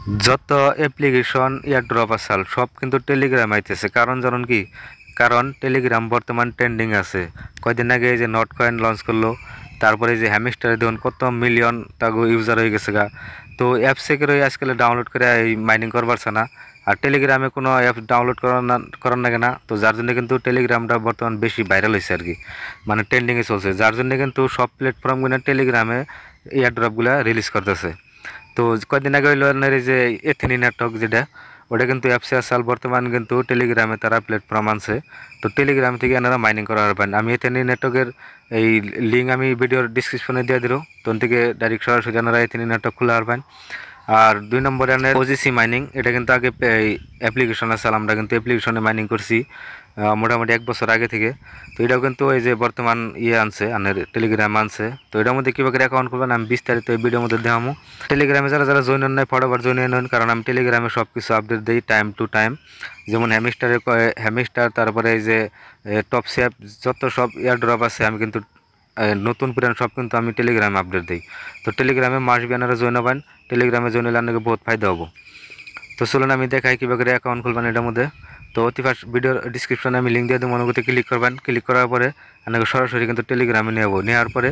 যত application airdrop আসাল সব কিন্তু টেলিগ্রাম আইতেছে। কারণ জানুন কি? কারণ টেলিগ্রাম বর্তমান ট্রেন্ডিং আছে। কয়দিন আগে এই যে নট কয়েন লঞ্চ করলো, তারপরে এই যে হ্যামিস্টারে দেখুন কত মিলিয়ন তাগো ইউজার হয়ে গেছে গা। তো অ্যাপসে করে আজকাল ডাউনলোড করে এই মাইনিং করবারছে না। আর টেলিগ্রামে কোনো অ্যাপ ডাউনলোড করার লাগে না। তো যার জন্য কিন্তু টেলিগ্রামটা বর্তমান বেশি ভাইরাল হয়েছে আর কি, মানে ট্রেন্ডিংয়ে চলছে। যার জন্য কিন্তু সব প্ল্যাটফর্মগুলো টেলিগ্রামে এয়ারড্রপগুলো রিলিজ করতেছে। তো কয়েকদিন আগে হইলো আপনার এই যে এথেনি নেটওয়ার্ক যেটা, ওটা কিন্তু অ্যাপসে আসাল বর্তমান কিন্তু টেলিগ্রামে তারা প্ল্যাটফর্ম আনছে। তো টেলিগ্রাম থেকে আপনারা মাইনিং করা পারবেন। আমি এথেনি নেটওয়ার্কের এই লিঙ্ক আমি ভিডিওর ডিসক্রিপশনে দিয়ে দিল, তখন থেকে ডাইরেক্ট সরাসরি আপনারা এথেনি নেটওয়ার্ক খুলে পারবেন। আর 2 নম্বরে আনের ওজিসি মাইনিং, এটা কিন্তু আগে অ্যাপ্লিকেশন আছে, আমরা কিন্তু অ্যাপ্লিকেশনে মাইনিং করছি মোটামুটি 1 বছর আগে থেকে। তো এটাও কিন্তু এই যে বর্তমান আনছে আনের টেলিগ্রাম আনছে। তো এটার মধ্যে কীভাবে অ্যাকাউন্ট করবেন আমি বিস্তারিত এই ভিডিওর মধ্যে দেখামো। টেলিগ্রামে যারা যারা জয়েন হন নাই ফটাফট জয়েন হন, কারণ আমি টেলিগ্রামে সব কিছু আপডেট দিই টাইম টু টাইম। যেমন হ্যামিস্টার, তারপরে এই যে টপ শেপ, যত সব এয়ারড্রপ আছে আমি কিন্তু নতুন পুরান সব কিন্তু আমি টেলিগ্রামে আপডেট দিই। তো টেলিগ্রামে মাস বিয়ানারা জয়েন হবেন। টেলিগ্রামে জয়েন হলে আপনাকে বহুত ফায়দা হবো। তো চলুন আমি দেখাই কীভাবে অ্যাকাউন্ট খুলবেন এটার মধ্যে। তো অতি ফার্স্ট ভিডিওর ডিসক্রিপশনে আমি লিঙ্ক দিয়ে দেবো, অনুভূতি ক্লিক করবেন। ক্লিক করার পরে আপনাকে সরাসরি কিন্তু টেলিগ্রামে নেওয়ার পরে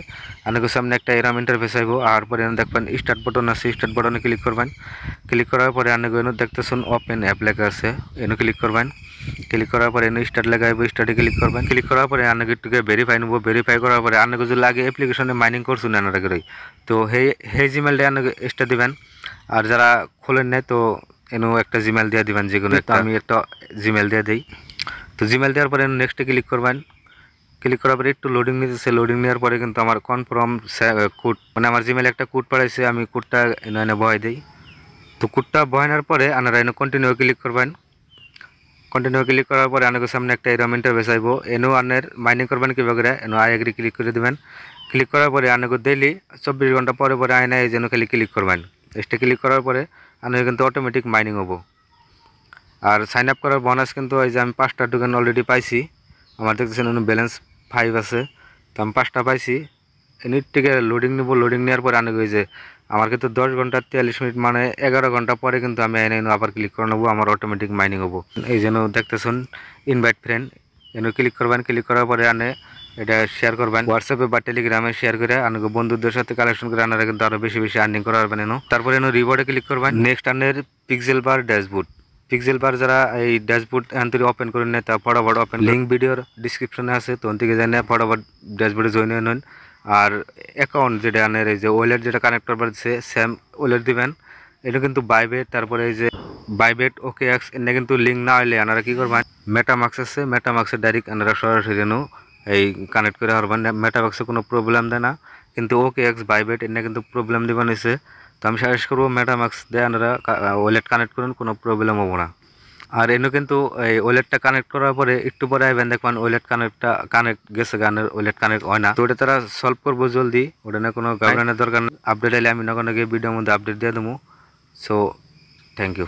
আপনাকে সামনে একটা এরকম ইন্টারফেস আইব। আর পরে দেখবেন স্টার্ট বাটন আছে, স্টার্ট বাটনে ক্লিক করবেন। ক্লিক করার পরে আপনাকে এনে দেখতেছেন ওপেন অ্যাপ লেখা আছে, এনে ক্লিক করবেন। ক্লিক করার পরে এনে স্টার্ট লেখা আইব, স্টার্টে ক্লিক করবেন। ক্লিক করার পরে আপনাকে একটু ভেরিফাই নেবো। ভেরিফাই করার পরে আপনাকে যদি লাগে অ্যাপ্লিকেশনে মাইনিং করছেন আপনারা করে, তো সেই জিমেলটা আপনাকে এক্সট্রা দিবেন। আর যারা খোলেন নাই তো এনো একটা জিমেল দিয়ে দিবেন, যে কোনো একটা। আমি একটা জিমেল দিয়ে দিই। তো জিমেল দেওয়ার পরে নেক্সটে ক্লিক করবেন। ক্লিক করার পরে একটু লোডিং নিতেছে। লোডিং নেওয়ার পরে কিন্তু আমার কনফার্ম কোড, মানে আমার জিমেলে একটা কোড পাঠাইছে, আমি কোডটা এনে বহাই দিই। তো কোডটা বহানোর পরে আপনারা এনে কন্টিনিউ ক্লিক করবেন। কন্টিনিউ ক্লিক করার পরে আপনাদের সামনে একটা এরকম ইন্টারফেস আইব। এনো আপনার মাইনিং করবেন কীভাবে করে, এনো আই এগ্রি ক্লিক করে দেবেন। ক্লিক করার পরে আপনাকে ডেইলি 24 ঘন্টা পরে পরে আয়না এই জন্য খালি ক্লিক করবেন। এসটা ক্লিক করার পরে আপনার কিন্তু অটোমেটিক মাইনিং হবো। আর সাইন আপ করার বোনাস কিন্তু এই যে আমি 5টা টোকেন অলরেডি পাইছি। আমার দেখতেছেন ব্যালেন্স 5 আছে, তো আমি 5টা পাইছি। এনিট থেকে লোডিং নেবো। লোডিং নেওয়ার পরে আনে যে আমার কিন্তু 10 ঘন্টা 43 মিনিট মানে 11 ঘন্টা পরে কিন্তু আমি এনে আবার ক্লিক করে নেবো, আমার অটোমেটিক মাইনিং হবো। এই যেন দেখতেছেন ইনভাইট ফ্রেন্ড, এনে ক্লিক করবেন। ক্লিক করার পরে আনে এটা শেয়ার করবেন হোয়াটসঅ্যাপে বা টেলিগ্রামে শেয়ার করে আনকে বন্ধুদের সাথে কালেকশন করে আনারা কিন্তু আরও বেশি বেশি আর্নিং করা পারবেন। তারপরে এনে রিওয়ার্ডে ক্লিক করবেন। নেক্সট আনের পিক্সেল বার ড্যাশবোর্ড। পিক্সেল বার যারা এই ড্যাশবোর্ড এখান থেকে ওপেন করে নেয় তা ফটাফট ওপেন, লিঙ্ক ভিডিওর ডিসক্রিপশনে আছে, তো থেকে জানে ফটাফট ড্যাশবোর্ডে জয়েন হন। আর অ্যাকাউন্ট যেটা আনের এই যে ওয়ালেট যেটা কানেক্ট করবার দিচ্ছে সেম ওয়ালেট দিবেন। এটা কিন্তু বাইবেট, তারপরে এই যে বাইবেট ওকে এক্স এনে কিন্তু লিঙ্ক না হলে আপনারা কী করবেন, মেটামাক্স আছে, মেটামাক্সে ডাইরেক্ট আপনারা সরাসরি এই কানেক্ট করে পারবেন। মেটামাক্সে কোনো প্রবলেম দেয় না, কিন্তু ওকে এক্স বাইবেট এনে কিন্তু প্রবলেম দিবেন হয়েছে। তো আমি সাজেস্ট করবো মেটামাক্স দিয়ে আপনারা ওয়ালেট কানেক্ট করুন, কোনো প্রবলেম হবো না। আর এনে কিন্তু এই ওয়ালেটটা কানেক্ট করার পরে একটু পরে আইবেন, দেখবেন ওয়ালেট কানেক্ট গেছে, গানের ওয়ালেট কানেক্ট হয় না। তো ওটা তারা সলভ করবো জলদি, ওটা না কোনো ঘাবড়ানোর দরকার। আপডেট আইলে আমি না কোনো ভিডিওর মধ্যে আপডেট দিয়ে দেবো। So thank you.